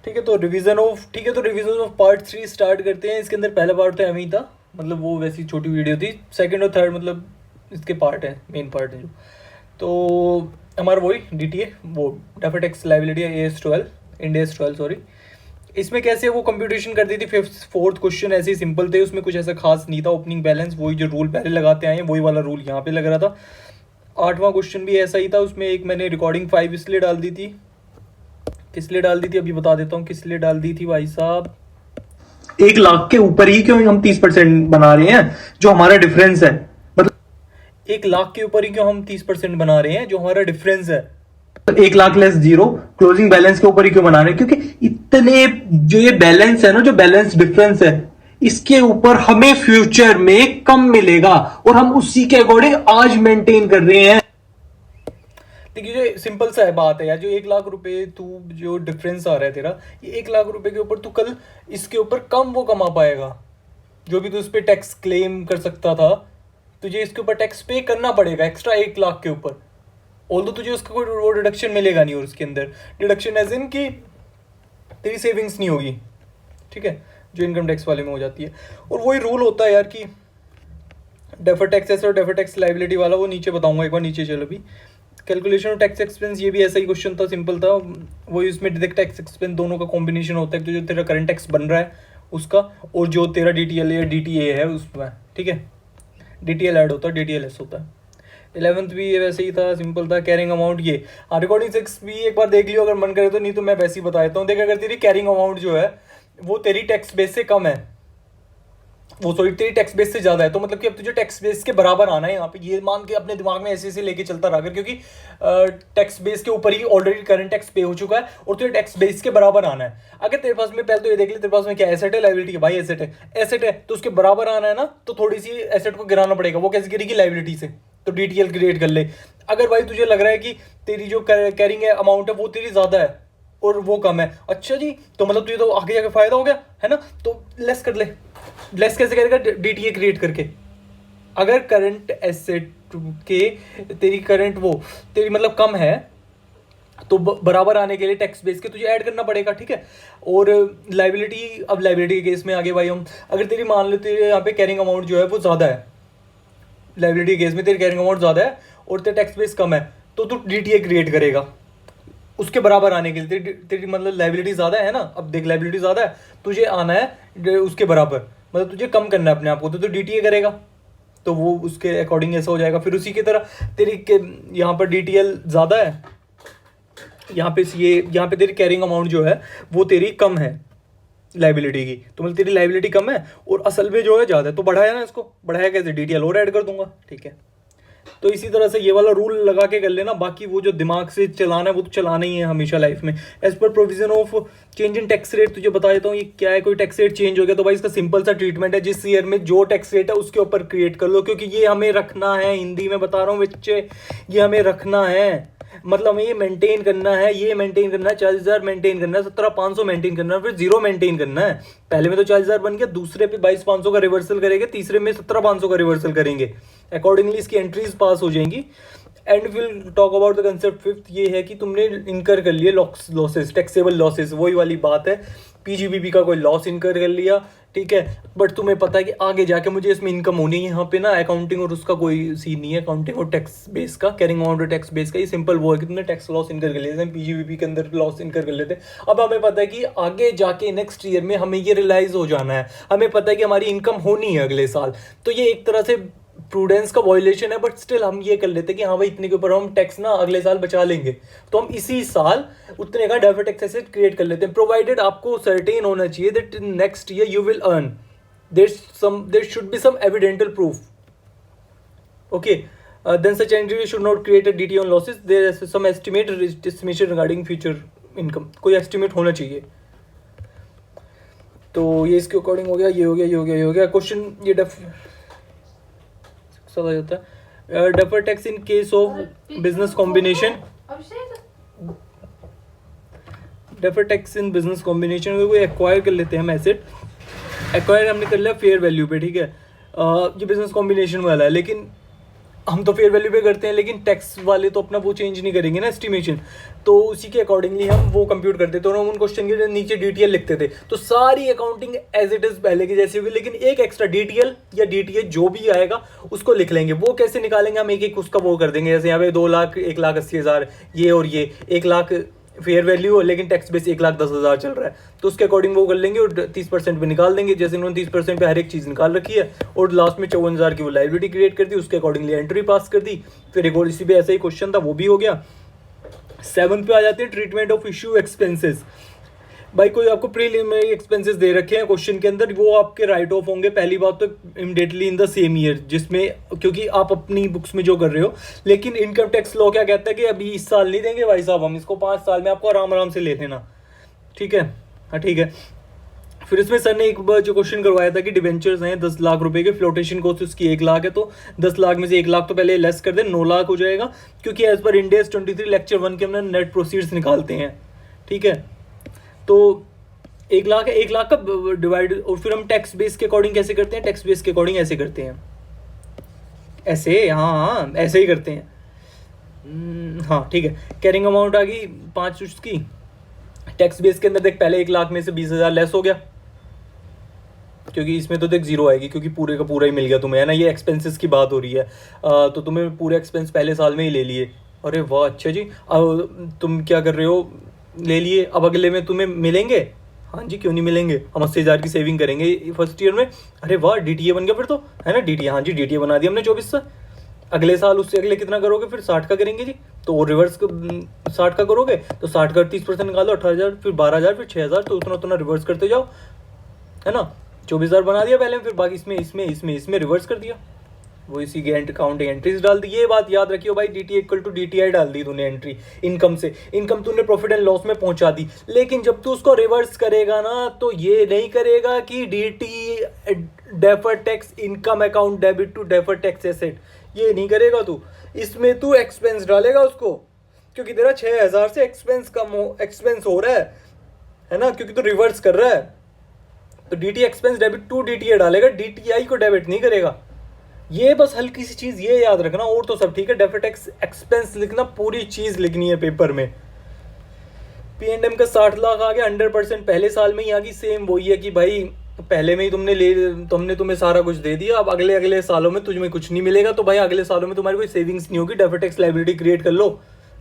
ठीक है, तो रिवीजन ऑफ पार्ट 3 स्टार्ट करते हैं। इसके अंदर पहला पार्ट तो एम ही था, मतलब वो वैसी छोटी वीडियो थी। सेकंड और थर्ड मतलब इसके पार्ट है, मेन पार्ट है जो। तो हमारा वही DTA, वो deferred tax liability AS12, Ind AS12 sorry. इसमें कैसे वो कंप्यूटेशन कर दी थी। फोर्थ क्वेश्चन ऐसे ही सिंपल थे, उसमें कुछ ऐसा खास नहीं था। ओपनिंग बैलेंस वही जो रूल पहले लगाते आए हैं वही वाला रूल यहाँ पे लग रहा था। 8वां क्वेश्चन भी ऐसा ही था, उसमें एक मैंने रिकॉर्डिंग 5 इसलिए डाल दी थी, किस लिए डाल दी थी अभी बता देता हूँ किस लिए डाल दी थी भाई साहब। 1 लाख के ऊपर ही क्यों हम 30% बना रहे हैं, जो हमारा डिफरेंस है। मतलब 1 लाख के ऊपर ही क्यों हम 30% बना रहे हैं, जो हमारा डिफरेंस है। 1 lakh less zero closing balance के ऊपर ही क्यों बना रहे हैं, क्योंकि इतने जो ये बैलेंस है ना, जो बैलेंस डिफरेंस है, इसके ऊपर हमें फ्यूचर में कम मिलेगा और हम उसी के अकॉर्डिंग आज मेंटेन कर रहे हैं। देखिए जो सिंपल सा है बात है यार, जो 1 लाख रुपए तू जो डिफरेंस आ रहा है तेरा, ये 1 लाख रुपए के ऊपर तू कल इसके ऊपर कम वो कमा पाएगा। जो भी तू उस पर टैक्स क्लेम कर सकता था, तुझे इसके ऊपर टैक्स पे करना पड़ेगा एक्स्ट्रा 1 लाख के ऊपर। ऑल्दो तुझे उसका कोई वो डिडक्शन मिलेगा नहीं, और उसके अंदर डिडक्शन एज इन की तेरी सेविंग्स नहीं होगी, ठीक है, जो इनकम टैक्स वाले में हो जाती है। और वही रूल होता है यार कि डेफर्ड टैक्स एसेट और डेफर्ड टैक्स लायबिलिटी वाला, वो नीचे बताऊंगा एक बार, नीचे चलो अभी। कैलकुलेशन ऑफ टैक्स एक्सपेंस, ये भी ऐसा ही क्वेश्चन था, सिंपल था। वही उसमें डायरेक्ट टैक्स एक्सपेंस दोनों का कॉम्बिनेशन होता है, तो जो तेरा करंट टैक्स बन रहा है उसका, और जो तेरा DTL या DTA है उसमें, ठीक है, DTL ऐड होता है, DTLS होता है। 11th भी ये वैसे ही था, सिंपल था। कैरिंग अमाउंट ये रिकॉर्डिंग 6 भी एक बार देख लियो अगर मन करे तो, नहीं तो मैं वैसे ही बता देता हूँ। देख अगर तेरी कैरिंग अमाउंट जो है वो तेरी टैक्स बेस से कम है, वो सॉरी तेरी टैक्स बेस से ज़्यादा है, तो मतलब कि अब तुझे टैक्स बेस के बराबर आना है यहाँ पे। ये मान के अपने दिमाग में ऐसे ऐसे लेके चलता रहा कर, क्योंकि टैक्स बेस के ऊपर ही ऑलरेडी करंट टैक्स पे हो चुका है और तुझे टैक्स बेस के बराबर आना है। अगर तेरे पास में पहले तो ये देख ले तेरे पास में क्या एसेट है, लायबिलिटी है। भाई एसेट है तो उसके बराबर आना है ना, तो थोड़ी सी एसेट को गिराना पड़ेगा। वो कैसे गिरेगी, लायबिलिटी से, तो DTL क्रिएट कर ले। अगर भाई तुझे लग रहा है कि तेरी जो कैरिंग अमाउंट है वो तेरी ज़्यादा है और वो कम है, अच्छा जी, तो मतलब तुझे तो आगे जाके फायदा हो गया है ना, तो लेस कर ले। लेस कैसे करेगा, DTA क्रिएट करके। अगर करंट एसेट के तेरी करंट वो तेरी मतलब कम है, तो बराबर आने के लिए टैक्स बेस के तुझे ऐड करना पड़ेगा, ठीक है। और लायबिलिटी, अब लायबिलिटी के केस में आगे भाई हम, अगर तेरी मान लो तेरे यहाँ पे कैरिंग अमाउंट जो है वो ज़्यादा है, लायबिलिटी केस में तेरी कैरिंग अमाउंट ज़्यादा है और तेरा टैक्स बेस कम है, तो तू DTA क्रिएट करेगा उसके बराबर आने के लिए। तेरी मतलब लायबिलिटी ज़्यादा है ना, अब देख लायबिलिटी ज़्यादा है, तुझे आना है उसके बराबर, मतलब तुझे कम करना है अपने आप को, तो DTA करेगा, तो वो उसके अकॉर्डिंग ऐसा हो जाएगा। फिर उसी की तरह तेरी यहाँ पर DTL ज़्यादा है, यहाँ पे तेरी कैरिंग अमाउंट जो है वो तेरी कम है लायबिलिटी की, तो मतलब तेरी लायबिलिटी कम है और असल में जो है ज़्यादा है, तो बढ़ाया ना, इसको बढ़ाया कैसे, DTL और ऐड कर दूंगा, ठीक है। तो इसी तरह से ये वाला रूल लगा के कर लेना। बाकी वो जो दिमाग से चलाना है वो तो चलाना ही है हमेशा लाइफ में। As per provision of change in tax rate, तुझे बता देता हूँ ये क्या है। कोई टैक्स रेट चेंज हो गया तो भाई इसका सिंपल सा ट्रीटमेंट है, जिस ईयर में जो टैक्स रेट है उसके ऊपर क्रिएट कर लो, क्योंकि ये हमें रखना है। हिंदी में बता रहा हूँ बच्चे, ये हमें रखना है, मतलब हमें ये मेंटेन करना है, ये मेंटेन करना है, 40,000 मेंटेन करना है, 17,500 मेंटेन करना है, फिर 0 मेंटेन करना है। पहले में तो 40,000 बन गया, दूसरे पे 22,500 का रिवर्सल करेंगे, तीसरे में 17,500 का रिवर्सल करेंगे। अकॉर्डिंगली इसकी एंट्रीज पास हो जाएंगी। And will talk about the concept fifth, ये है कि तुमने इनकर कर लिए लॉसेस, टैक्सेबल लॉसेस, वही वाली बात है। PGBP का कोई लॉस इनकर कर लिया, ठीक है, बट तुम्हें पता है कि आगे जाके मुझे इसमें इनकम होनी है। यहाँ पे ना अकाउंटिंग और उसका कोई सीन नहीं है, अकाउंटिंग और टैक्स बेस का, कैरिंग अमाउंट और टैक्स बेस का। ये सिंपल वो है कि तुमने टैक्स लॉस इनकर कर लिया, PGBP के अंदर लॉस इनकर कर लेते। अब हमें पता है कि आगे जाके नेक्स्ट ईयर में हमें ये रियलाइज हो जाना है, हमें पता है कि हमारी इनकम होनी है अगले साल, तो ये एक तरह से प्रूडेंस का वॉयलेशन है, बट स्टिल हम ये कर लेते हैं कि हाँ भाई इतने के ऊपर हम टैक्स ना अगले साल बचा लेंगे, तो हम इसी साल उतने का डेफर्ड टैक्स एसेट क्रिएट कर लेते हैं, प्रोवाइडेड आपको सर्टेन होना चाहिए that next year you will earn, there should be some evidential proof, okay. Then such entry should not create a DTA on losses, there is some estimation regarding future income, कोई estimate होना चाहिए। तो ये इसके according हो गया, ये हो गया, ये हो गया, ये हो गया। क्वेश्चन ये जाता है deferred tax in case of business combination, deferred tax in business combination, कोई एक्वायर कर लेते हैं हम एसेट, एक्वायर हमने कर लिया फेयर वैल्यू पे, ठीक है, ये बिजनेस कॉम्बिनेशन वाला है, लेकिन हम तो फेयर वैल्यू पे करते हैं, लेकिन टैक्स वाले तो अपना वो चेंज नहीं करेंगे ना एस्टिमेशन, तो उसी के अकॉर्डिंगली हम वो कंप्यूट करते थे। तो हम उन क्वेश्चन के नीचे डीटीएल लिखते थे, तो सारी अकाउंटिंग एज इट इज पहले की जैसी होगी, लेकिन एक एक्स्ट्रा डीटीएल या डीटीए जो भी आएगा उसको लिख लेंगे। वो कैसे निकालेंगे, हम एक एक उसका वो कर देंगे। जैसे यहाँ पे 2 लाख 1,80,000 ये, और ये 1 लाख फेयर वैल्यू हो लेकिन टैक्स बेस 1,10,000 चल रहा है, तो उसके अकॉर्डिंग वो कर लेंगे और 30% पे निकाल देंगे। जैसे उन्होंने 30% पे हर एक चीज़ निकाल रखी है, और लास्ट में 54,000 की वो लायबिलिटी क्रिएट कर दी, उसके अकॉर्डिंगली एंट्री पास कर दी। फिर एक और इसी पे ऐसा ही क्वेश्चन था, वो भी हो गया। 7 पे आ जाते हैं ट्रीटमेंट ऑफ इश्यू एक्सपेंसेस। भाई कोई आपको प्रीलिमिनरी एक्सपेंसेस दे रखे हैं क्वेश्चन के अंदर, वो आपके राइट ऑफ होंगे पहली बात तो immediately in the same year, जिसमें क्योंकि आप अपनी बुक्स में जो कर रहे हो। लेकिन इनकम टैक्स लॉ क्या कहता है कि अभी इस साल नहीं देंगे भाई साहब, हम इसको 5 साल में आपको आराम आराम से ले लेना, ठीक है। हाँ ठीक है। फिर इसमें सर ने एक बार जो क्वेश्चन करवाया था कि डिवेंचर्स हैं 10 लाख रुपए के, फ्लोटेशन कॉस्ट उसकी 1 लाख है, तो 10 लाख में से 1 लाख तो पहले लेस कर दे, 9 लाख हो जाएगा, क्योंकि एज पर इंडियस 23 लेक्चर 1 के हमने नेट प्रोसीड्स निकालते हैं, ठीक है। तो 1 लाख है, 1 लाख का डिवाइड, और फिर हम टैक्स बेस के अकॉर्डिंग कैसे करते हैं, टैक्स बेस के अकॉर्डिंग ऐसे करते हैं, ऐसे, हाँ ऐसे ही करते हैं। हाँ ठीक है। कैरिंग अमाउंट आ गई 5 उसकी, टैक्स बेस के अंदर देख पहले 1 लाख में से 20,000 लेस हो गया, क्योंकि इसमें तो देख जीरो आएगी, क्योंकि पूरे का पूरा ही मिल गया तुम्हें, है ना। ये एक्सपेंसेस की बात हो रही है, तो तुम्हें पूरे एक्सपेंस पहले साल में ही ले लिए। अरे वाह, अच्छा जी। अब तुम क्या कर रहे हो, ले लिए, अब अगले में तुम्हें मिलेंगे। हाँ जी, क्यों नहीं मिलेंगे, हम 80,000 की सेविंग करेंगे फर्स्ट ईयर में। अरे वाह, डीटीए बन गया फिर तो, है ना डीटीए। हाँ जी, डीटीए बना दिया हमने 24 से। अगले साल उससे अगले कितना करोगे, फिर 60 का करेंगे जी, तो रिवर्स 60 का करोगे तो 60 का 30% निकालो, 18,000, फिर 12,000, फिर 6,000, तो उतना उतना रिवर्स करते जाओ, है ना। 24,000 बना दिया पहले, फिर बाकी इसमें रिवर्स कर दिया, वो इसी के अकाउंटिंग एंट्रीज डाल दी। ये बात याद रखियो भाई, डीटी इक्वल टू डीटीआई डाल दी तूने एंट्री इनकम से, इनकम तूने प्रॉफिट एंड लॉस में पहुंचा दी। लेकिन जब तू उसको रिवर्स करेगा ना, तो ये नहीं करेगा कि DT defer tax income account debit to defer tax asset, ये नहीं करेगा तू। इसमें तू एक्सपेंस डालेगा उसको, क्योंकि तेरा 6,000 से एक्सपेंस हो रहा है ना, क्योंकि तू रिवर्स कर रहा है, तो DT expense debit to DTA डालेगा, डीटीआई को डेबिट नहीं करेगा। ये बस हल्की सी चीज ये याद रखना, और तो सब ठीक है। डेफर टैक्स एक्सपेंस लिखना, पूरी चीज लिखनी है पेपर में। P&M का 60 लाख आ गया, 100% पहले साल में ही आ गई। सेम वही है कि भाई पहले में ही तुमने तुम्हें सारा कुछ दे दिया, अब अगले सालों में तुझमें कुछ नहीं मिलेगा, तो भाई अगले सालों में तुम्हारी कोई सेविंग्स नहीं होगी। डेफर टैक्स लायबिलिटी क्रिएट कर लो,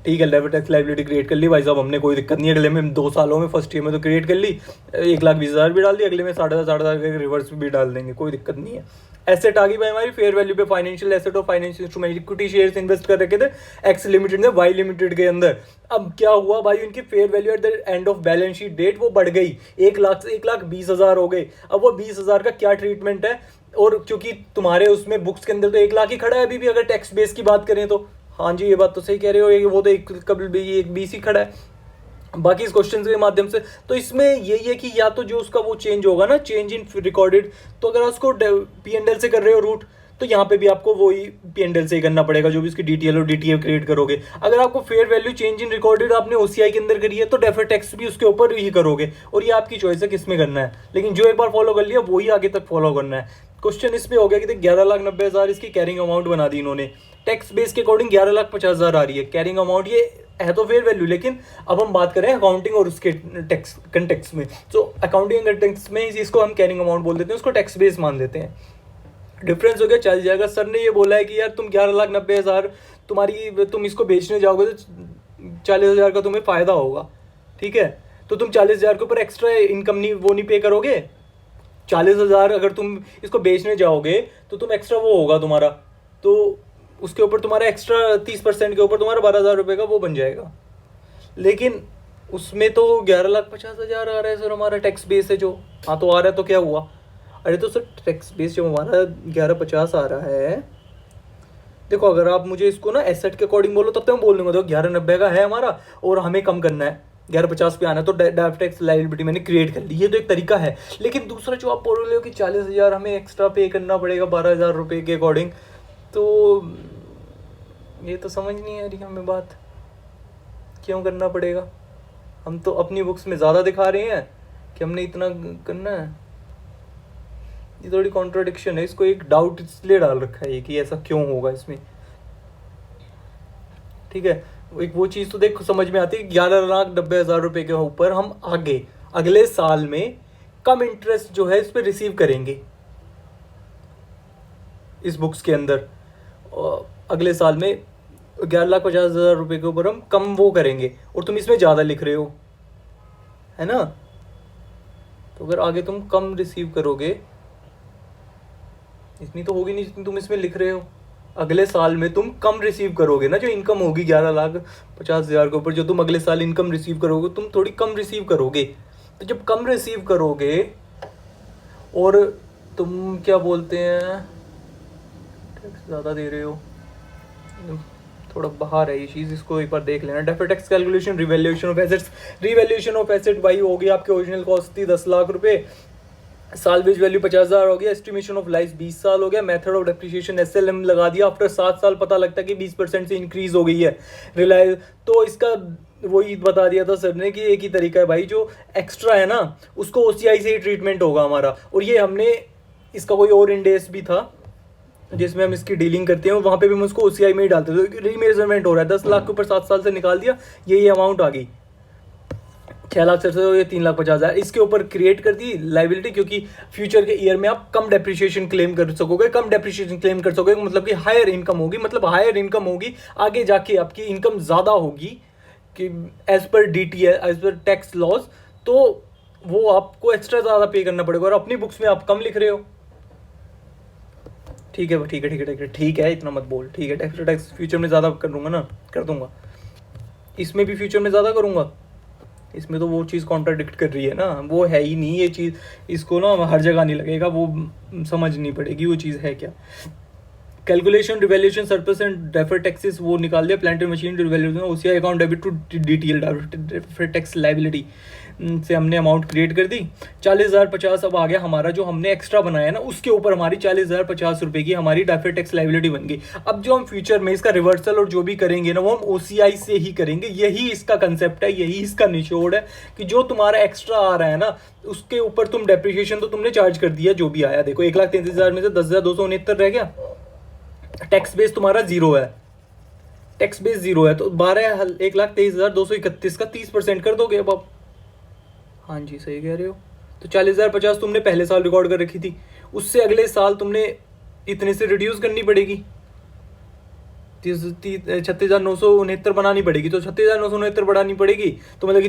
ठीक है। डेफर टैक्स लायबिलिटी क्रिएट कर ली भाई साहब, हमने कोई दिक्कत नहीं है। अगले में 2 सालों में फर्स्ट ईयर में तो क्रिएट कर ली, 1,20,000 भी डाल दी, अगले में 60,000 का रिवर्स भी डाल देंगे, कोई दिक्कत नहीं है। एसेट आ गई भाई हमारी, फेयर वैल्यू पे फाइनेंशियल एसेट और financial instrument, equity shares invest कर रखे थे एक्स लिमिटेड में, वाई लिमिटेड के अंदर। अब क्या हुआ भाई, उनकी fair value at the end of balance sheet date वो बढ़ गई, 1 लाख से 1,20,000 हो गए। अब वो 20,000 का क्या ट्रीटमेंट है, और क्योंकि तुम्हारे उसमें बुक्स के अंदर तो 1 लाख ही खड़ा है अभी भी, अगर टैक्स बेस की बात करें तो। हाँ जी, ये बात तो सही कह रहे हो, वो तो एक 20 ही खड़ा है बाकी इस क्वेश्चन के माध्यम से। तो इसमें यही है कि या तो जो उसका वो चेंज होगा ना, चेंज इन रिकॉर्डेड, तो अगर उसको P&L से कर रहे हो रूट, तो यहाँ पे भी आपको वही P&L से ही करना पड़ेगा, जो भी इसकी DTL और DTF क्रिएट करोगे। अगर आपको fair value change in recorded आपने OCI के अंदर करी है, तो डेफर टैक्स भी उसके ऊपर ही करोगे, और ये आपकी चॉइस है किस में करना है। लेकिन जो एक बार फॉलो कर लिया वही आगे तक फॉलो करना है। क्वेश्चन इस पे हो गया कि 11,90,000 इसकी कैरिंग अमाउंट बना दी इन्होंने, टैक्स बेस के अकॉर्डिंग 11,50,000 आ रही है कैरिंग अमाउंट। ये है तो फेयर वैल्यू, लेकिन अब हम बात करें अकाउंटिंग और उसके टैक्स कंटेक्स में। तो अकाउंटिंग कंटेक्स में इसको हम कैरिंग अमाउंट बोल देते हैं, उसको टैक्स बेस मान देते हैं। डिफरेंस हो गया, चल जाएगा। सर ने ये बोला है कि यार तुम 11,90,000 तुम इसको बेचने जाओगे तो 40,000 का तुम्हें फायदा होगा, ठीक है। तो तुम 40,000 के ऊपर एक्स्ट्रा इनकम नहीं पे करोगे। 40,000 अगर तुम इसको बेचने जाओगे तो तुम एक्स्ट्रा वो होगा तुम्हारा, तो उसके ऊपर तुम्हारा एक्स्ट्रा 30% के ऊपर तुम्हारा 12,000 रुपये का वो बन जाएगा। लेकिन उसमें तो 11,50,000 आ रहा है सर हमारा टैक्स बेस है जो। हाँ तो आ रहा है, तो क्या हुआ, अरे तो सर टैक्स बेस जो हमारा 11,50 आ रहा है, देखो अगर आप मुझे इसको ना एसेट के अकॉर्डिंग बोलो तब तो मैं बोल दूंगा, देखो 11,90 का है हमारा और हमें कम करना है, 11,50 पे आना है, तो डेफर टैक्स लायबिलिटी मैंने क्रिएट कर ली, ये तो एक तरीका है। लेकिन दूसरा जो आप बोल रहे हो कि 40,000 हमें एक्स्ट्रा पे करना पड़ेगा 12,000 रुपये के अकॉर्डिंग, तो ये तो समझ नहीं आ रही हमें बात, क्यों करना पड़ेगा। हम तो अपनी बुक्स में ज़्यादा दिखा रहे हैं कि हमने इतना करना है, ये थोड़ी कॉन्ट्राडिक्शन है। इसको एक डाउट इसलिए डाल रखा है कि ऐसा क्यों होगा इसमें, ठीक है, एक वो चीज़ तो देख समझ में आती है, 11,90,000 रुपये के ऊपर हम आगे अगले साल में कम इंटरेस्ट जो है इस पर रिसीव करेंगे इस बुक्स के अंदर। अगले साल में 11,50,000 रुपये के ऊपर हम कम वो करेंगे, और तुम इसमें ज़्यादा लिख रहे हो, है ना। तो अगर आगे तुम कम रिसीव करोगे, इतनी तो होगी नहीं जितनी तुम इसमें लिख रहे हो, अगले साल में तुम कम रिसीव करोगे ना। जो इनकम होगी 11,50,000 के ऊपर, जो तुम अगले साल इनकम रिसीव करोगे, तुम थोड़ी कम रिसीव करोगे। तो जब कम रिसीव करोगे और तुम क्या बोलते हैं टैक्स ज़्यादा दे रहे हो, थोड़ा बाहर है ये चीज़, इसको एक बार देख लेना। Deferred tax calculation, revaluation of assets. Revaluation of asset भाई हो गई आपके, ओरिजिनल कॉस्ट थी 10 लाख रुपए, सालवेज वैल्यू 50,000 हो गया, एस्टिमेशन ऑफ लाइफ 20 साल हो गया, मेथड ऑफ डेप्रिसिएशन SLM लगा दिया। आफ्टर 7 साल पता लगता है कि 20% से इंक्रीज हो गई है रिलायंस, तो इसका वही बता दिया था सर ने कि एक ही तरीका है भाई, जो एक्स्ट्रा है ना उसको OCI से ही ट्रीटमेंट होगा हमारा। और ये हमने इसका कोई और इंडेस भी था जिसमें हम इसकी डीलिंग करते हैं, वहाँ पे भी हम उसको OCI में ही डालते थे। तो रीमेजरमेंट हो रहा है, 10 लाख के ऊपर 7 साल से निकाल दिया, ये अमाउंट आ गई 6,60,000 से ये 3,50,000, इसके ऊपर क्रिएट कर दी लाइबिलिटी, क्योंकि फ्यूचर के ईयर में आप कम डेप्रिसिएशन क्लेम कर सकोगे। कम डेप्रिसिएशन क्लेम कर सकोगे मतलब कि हायर इनकम होगी, मतलब हायर इनकम होगी आगे जाके आपकी इनकम ज़्यादा होगी कि as per DTL, as per tax laws, तो वो आपको एक्स्ट्रा ज़्यादा पे करना पड़ेगा, और अपनी बुक्स में आप कम लिख रहे हो। ठीक है ठीक है ठीक है ठीक है ठीक है, इतना मत बोल, ठीक है। टैक्स फ्यूचर में ज़्यादा कर दूंगा ना, कर दूंगा, इसमें भी फ्यूचर में ज़्यादा करूंगा। इसमें तो वो चीज़ कॉन्ट्राडिक्ट कर रही है ना, वो है ही नहीं ये चीज़, इसको ना हर जगह नहीं लगेगा, वो समझनी पड़ेगी वो चीज़ है क्या। Calculation revaluation surplus and deferred taxes वो निकाल दिया, plant and machine revaluation, OCI account debit to DTL deferred tax liability से हमने अमाउंट क्रिएट कर दी। 40,050 अब आ गया हमारा, जो हमने एक्स्ट्रा बनाया ना उसके ऊपर हमारी 40,050 रुपये की हमारी डेफर्ड टैक्स लाइबिलिटी बन गई। अब जो हम फ्यूचर में इसका रिवर्सल और जो भी करेंगे ना वो हम OCI से ही करेंगे, यही इसका कंसेप्ट है, यही इसका निचोड़ है कि जो तुम्हारा एक्स्ट्रा आ रहा है ना उसके ऊपर तुम डेप्रिसिएशन तो तुमने चार्ज कर दिया जो भी आया। देखो 1,33,000 में से 10,269 रह गया, टैक्स बेस तुम्हारा 0 है, टैक्स बेस 0 है, तो 1,23,231 का 30% कर दोगे अब आप। हाँ जी सही कह रहे हो। तो 40,050 तुमने पहले साल रिकॉर्ड कर रखी थी, उससे अगले साल तुमने इतने से रिड्यूस करनी पड़ेगी, 36,969 बनानी पड़ेगी, तो 36,969 बढ़ानी पड़ेगी, तो मतलब कि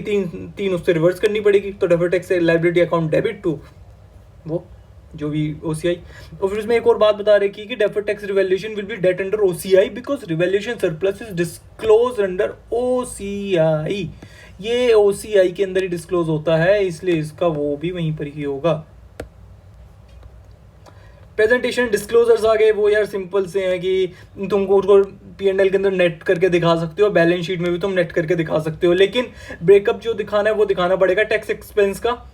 तीन उससे रिवर्स करनी पड़ेगी। तो deferred tax liability account debit to वो जो भी OCI। और फिर उसमें एक और बात बता रखी कि deferred tax revaluation will be डेट under OCI because revaluation surplus is disclose under OCI। ये OCI के अंदर ही डिस्क्लोज होता है, इसलिए इसका वो भी वहीं पर ही होगा। प्रेजेंटेशन डिस्क्लोजर्स आ गए, वो यार सिंपल से हैं कि तुमको उसको P&L के अंदर नेट करके दिखा सकते हो, बैलेंस शीट में भी तुम नेट करके दिखा सकते हो, लेकिन ब्रेकअप जो दिखाना है वो दिखाना पड़ेगा टैक्स एक्सपेंस का।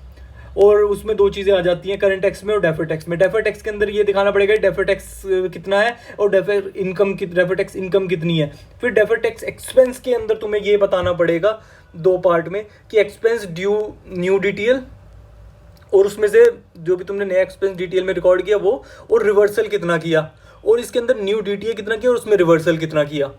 और उसमें दो चीज़ें आ जाती हैं करंट टैक्स में और डेफर्ड टैक्स में। डेफर्ड टैक्स के अंदर ये दिखाना पड़ेगा डेफर्ड टैक्स कितना है और डेफर्ड टैक्स इनकम कितनी है। फिर डेफर्ड टैक्स एक्सपेंस के अंदर तुम्हें ये बताना पड़ेगा 2 पार्ट में कि एक्सपेंस ड्यू न्यू DTL और उसमें से जो भी तुमने नया एक्सपेंस DTL में रिकॉर्ड किया वो, और रिवर्सल कितना किया, और इसके अंदर न्यू DTA कितना किया और उसमें रिवर्सल कितना किया।